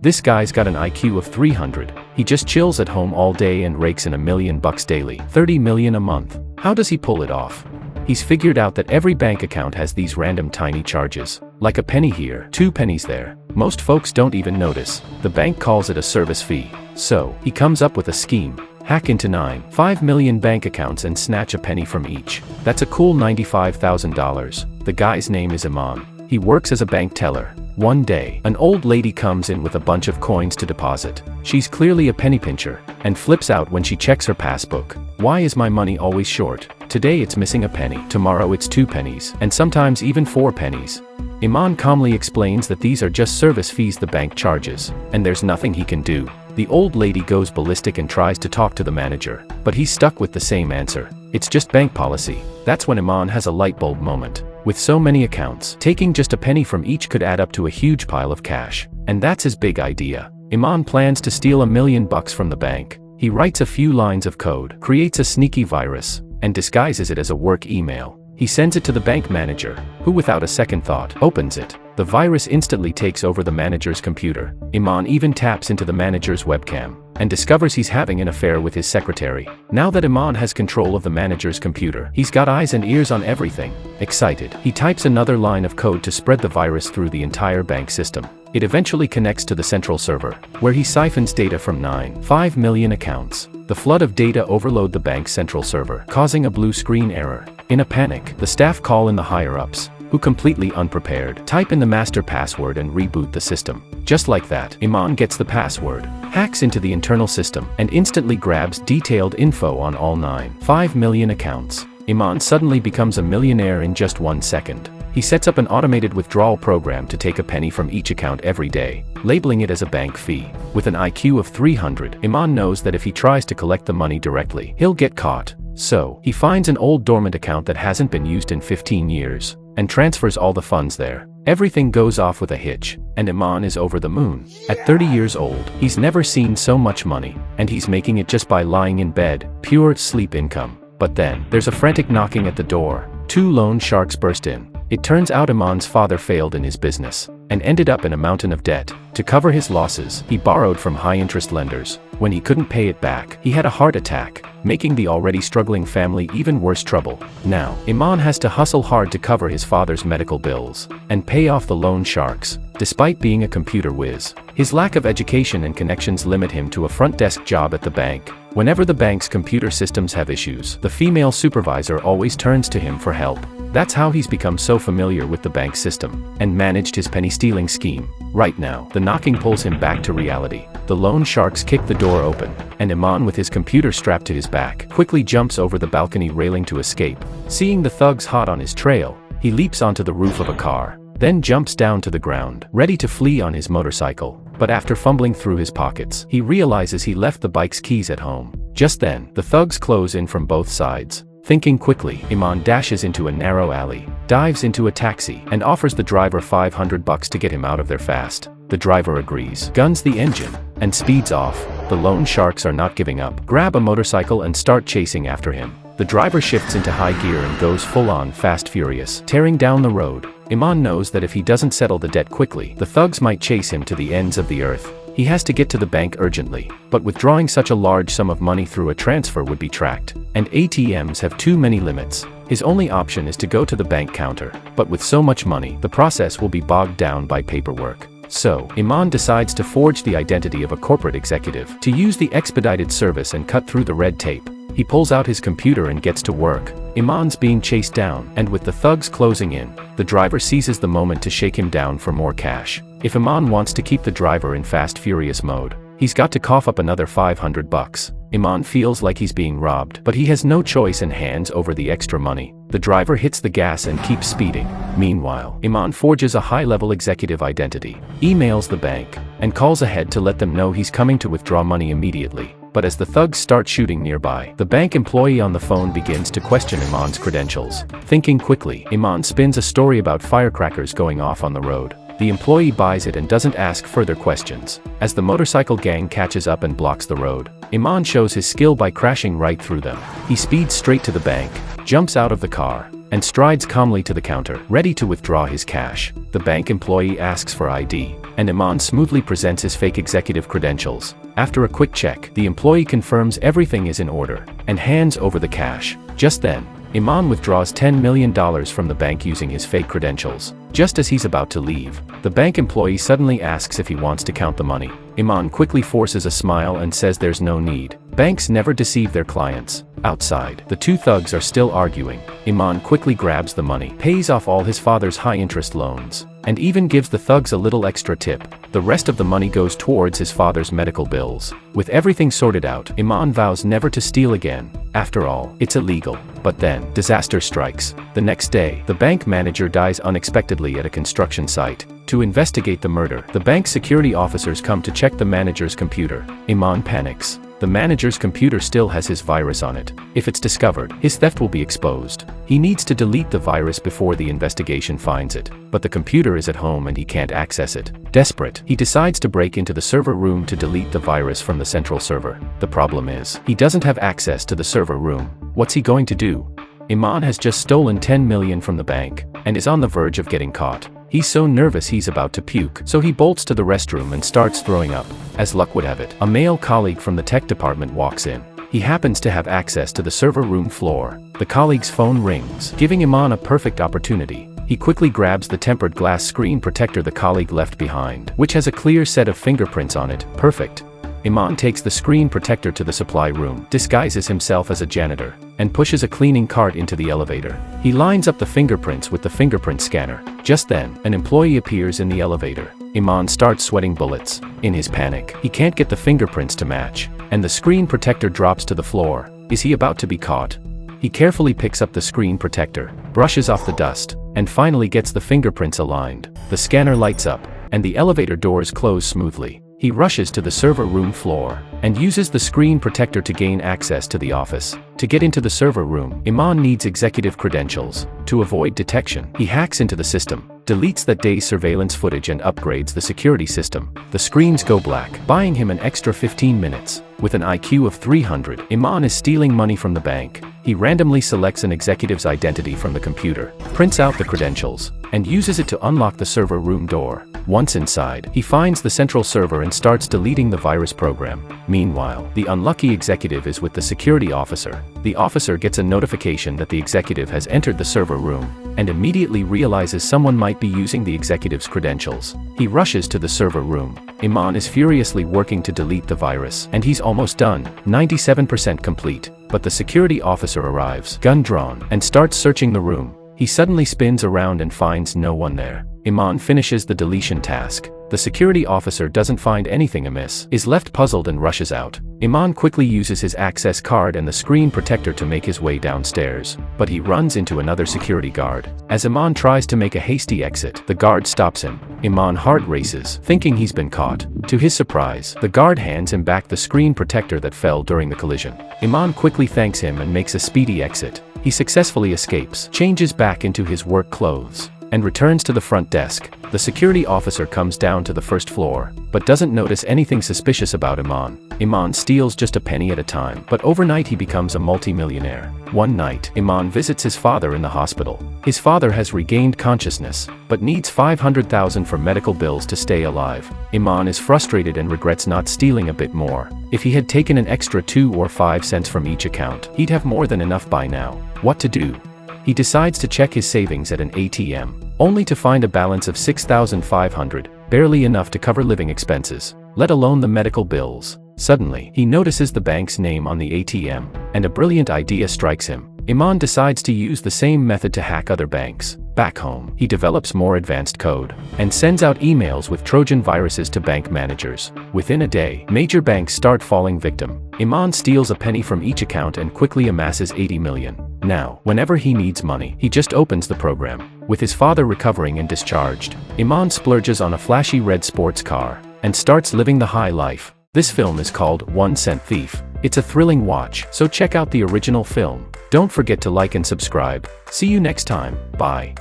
This guy's got an IQ of 300. He just chills at home all day and rakes in $1 million daily, 30 million a month. How does he pull it off? He's figured out that every bank account has these random tiny charges. Like a penny here, 2 pennies there. Most folks don't even notice. The bank calls it a service fee. So, he comes up with a scheme. Hack into 5 million bank accounts and snatch a penny from each. That's a cool $95,000. The guy's name is Iman. He works as a bank teller. One day, an old lady comes in with a bunch of coins to deposit. She's clearly a penny pincher, and flips out when she checks her passbook. Why is my money always short? Today it's missing a penny, tomorrow it's 2 pennies, and sometimes even 4 pennies. Iman calmly explains that these are just service fees the bank charges, and there's nothing he can do. The old lady goes ballistic and tries to talk to the manager, but he's stuck with the same answer. It's just bank policy. That's when Iman has a light bulb moment. With so many accounts, taking just a penny from each could add up to a huge pile of cash. And that's his big idea. Iman plans to steal $1 million from the bank. He writes a few lines of code, creates a sneaky virus, and disguises it as a work email. He sends it to the bank manager, who without a second thought, opens it. The virus instantly takes over the manager's computer. Iman even taps into the manager's webcam, and discovers he's having an affair with his secretary. Now that Iman has control of the manager's computer, he's got eyes and ears on everything. Excited, he types another line of code to spread the virus through the entire bank system. It eventually connects to the central server, where he siphons data from 5 million accounts. The flood of data overload the bank's central server, causing a blue screen error. In a panic, the staff call in the higher-ups, who completely unprepared, type in the master password and reboot the system. Just like that, Iman gets the password, hacks into the internal system, and instantly grabs detailed info on all 5 million accounts. Iman suddenly becomes a millionaire in just 1 second. He sets up an automated withdrawal program to take a penny from each account every day, labeling it as a bank fee. With an IQ of 300, Iman knows that if he tries to collect the money directly, he'll get caught. So, he finds an old dormant account that hasn't been used in 15 years, and transfers all the funds there. Everything goes off with a hitch, and Iman is over the moon. At 30 years old, he's never seen so much money, and he's making it just by lying in bed, pure sleep income. But then, there's a frantic knocking at the door. 2 loan sharks burst in. It turns out Iman's father failed in his business, and ended up in a mountain of debt. To cover his losses, he borrowed from high-interest lenders. When he couldn't pay it back, he had a heart attack, making the already struggling family even worse trouble. Now, Iman has to hustle hard to cover his father's medical bills, and pay off the loan sharks. Despite being a computer whiz, his lack of education and connections limit him to a front desk job at the bank. Whenever the bank's computer systems have issues, the female supervisor always turns to him for help. That's how he's become so familiar with the bank system, and managed his penny-stealing scheme. Right now, the knocking pulls him back to reality. The loan sharks kick the door open, and Iman, with his computer strapped to his back, quickly jumps over the balcony railing to escape. Seeing the thugs hot on his trail, he leaps onto the roof of a car, then jumps down to the ground, ready to flee on his motorcycle. But after fumbling through his pockets, he realizes he left the bike's keys at home. Just then, the thugs close in from both sides. Thinking quickly, Iman dashes into a narrow alley, dives into a taxi, and offers the driver $500 to get him out of there fast. The driver agrees, guns the engine, and speeds off. The loan sharks are not giving up, grab a motorcycle and start chasing after him. The driver shifts into high gear and goes full-on Fast Furious, tearing down the road. Iman knows that if he doesn't settle the debt quickly, the thugs might chase him to the ends of the earth. He has to get to the bank urgently, but withdrawing such a large sum of money through a transfer would be tracked, and ATMs have too many limits. His only option is to go to the bank counter, but with so much money, the process will be bogged down by paperwork. So, Iman decides to forge the identity of a corporate executive, to use the expedited service and cut through the red tape. He pulls out his computer and gets to work. Iman's being chased down, and with the thugs closing in, the driver seizes the moment to shake him down for more cash. If Iman wants to keep the driver in Fast Furious mode, he's got to cough up another $500. Iman feels like he's being robbed, but he has no choice and hands over the extra money. The driver hits the gas and keeps speeding. Meanwhile, Iman forges a high-level executive identity, emails the bank, and calls ahead to let them know he's coming to withdraw money immediately. But as the thugs start shooting nearby, the bank employee on the phone begins to question Iman's credentials. Thinking quickly, Iman spins a story about firecrackers going off on the road. The employee buys it and doesn't ask further questions. As the motorcycle gang catches up and blocks the road, Iman shows his skill by crashing right through them. He speeds straight to the bank, jumps out of the car, and strides calmly to the counter, ready to withdraw his cash. The bank employee asks for ID, and Iman smoothly presents his fake executive credentials. After a quick check, the employee confirms everything is in order, and hands over the cash. Just then, Iman withdraws $10 million from the bank using his fake credentials. Just as he's about to leave, the bank employee suddenly asks if he wants to count the money. Iman quickly forces a smile and says there's no need. Banks never deceive their clients. Outside, the two thugs are still arguing. Iman quickly grabs the money, pays off all his father's high-interest loans, and even gives the thugs a little extra tip. The rest of the money goes towards his father's medical bills. With everything sorted out, Iman vows never to steal again. After all, it's illegal. But then, disaster strikes. The next day, the bank manager dies unexpectedly at a construction site. To investigate the murder, the bank's security officers come to check the manager's computer. Iman panics. The manager's computer still has his virus on it. If it's discovered, his theft will be exposed. He needs to delete the virus before the investigation finds it. But the computer is at home and he can't access it. Desperate, he decides to break into the server room to delete the virus from the central server. The problem is, he doesn't have access to the server room. What's he going to do? Iman has just stolen $10 million from the bank, and is on the verge of getting caught. He's so nervous he's about to puke, so he bolts to the restroom and starts throwing up. As luck would have it, a male colleague from the tech department walks in. He happens to have access to the server room floor. The colleague's phone rings, giving Iman a perfect opportunity. He quickly grabs the tempered glass screen protector the colleague left behind, which has a clear set of fingerprints on it. Perfect. Iman takes the screen protector to the supply room, disguises himself as a janitor, and pushes a cleaning cart into the elevator. He lines up the fingerprints with the fingerprint scanner. Just then, an employee appears in the elevator. Iman starts sweating bullets. In his panic, he can't get the fingerprints to match, and the screen protector drops to the floor. Is he about to be caught? He carefully picks up the screen protector, brushes off the dust, and finally gets the fingerprints aligned. The scanner lights up, and the elevator doors close smoothly. He rushes to the server room floor, and uses the screen protector to gain access to the office. To get into the server room, Iman needs executive credentials. To avoid detection, he hacks into the system, deletes that day's surveillance footage and upgrades the security system. The screens go black, buying him an extra 15 minutes. With an IQ of 300, Iman is stealing money from the bank. He randomly selects an executive's identity from the computer, prints out the credentials, and uses it to unlock the server room door. Once inside, he finds the central server and starts deleting the virus program. Meanwhile, the unlucky executive is with the security officer. The officer gets a notification that the executive has entered the server room, and immediately realizes someone might be using the executive's credentials. He rushes to the server room. Iman is furiously working to delete the virus, and he's almost done, 97% complete. But the security officer arrives, gun drawn, and starts searching the room. He suddenly spins around and finds no one there. Iman finishes the deletion task. The security officer doesn't find anything amiss, is left puzzled and rushes out. Iman quickly uses his access card and the screen protector to make his way downstairs, but he runs into another security guard. As Iman tries to make a hasty exit, the guard stops him. Iman's heart races, thinking he's been caught. To his surprise, the guard hands him back the screen protector that fell during the collision. Iman quickly thanks him and makes a speedy exit. He successfully escapes, changes back into his work clothes, and returns to the front desk. The security officer comes down to the first floor, but doesn't notice anything suspicious about Iman. Iman steals just a penny at a time, but overnight he becomes a multi-millionaire. One night, Iman visits his father in the hospital. His father has regained consciousness, but needs $500,000 for medical bills to stay alive. Iman is frustrated and regrets not stealing a bit more. If he had taken an extra 2 or 5 cents from each account, he'd have more than enough by now. What to do? He decides to check his savings at an ATM, only to find a balance of $6,500, barely enough to cover living expenses, let alone the medical bills. Suddenly, he notices the bank's name on the ATM, and a brilliant idea strikes him. Iman decides to use the same method to hack other banks. Back home, he develops more advanced code, and sends out emails with Trojan viruses to bank managers. Within a day, major banks start falling victim. Iman steals a penny from each account and quickly amasses 80 million. Now, whenever he needs money, he just opens the program. With his father recovering and discharged, Iman splurges on a flashy red sports car, and starts living the high life. This film is called 1 Cent Thief. It's a thrilling watch, so check out the original film. Don't forget to like and subscribe. See you next time. Bye.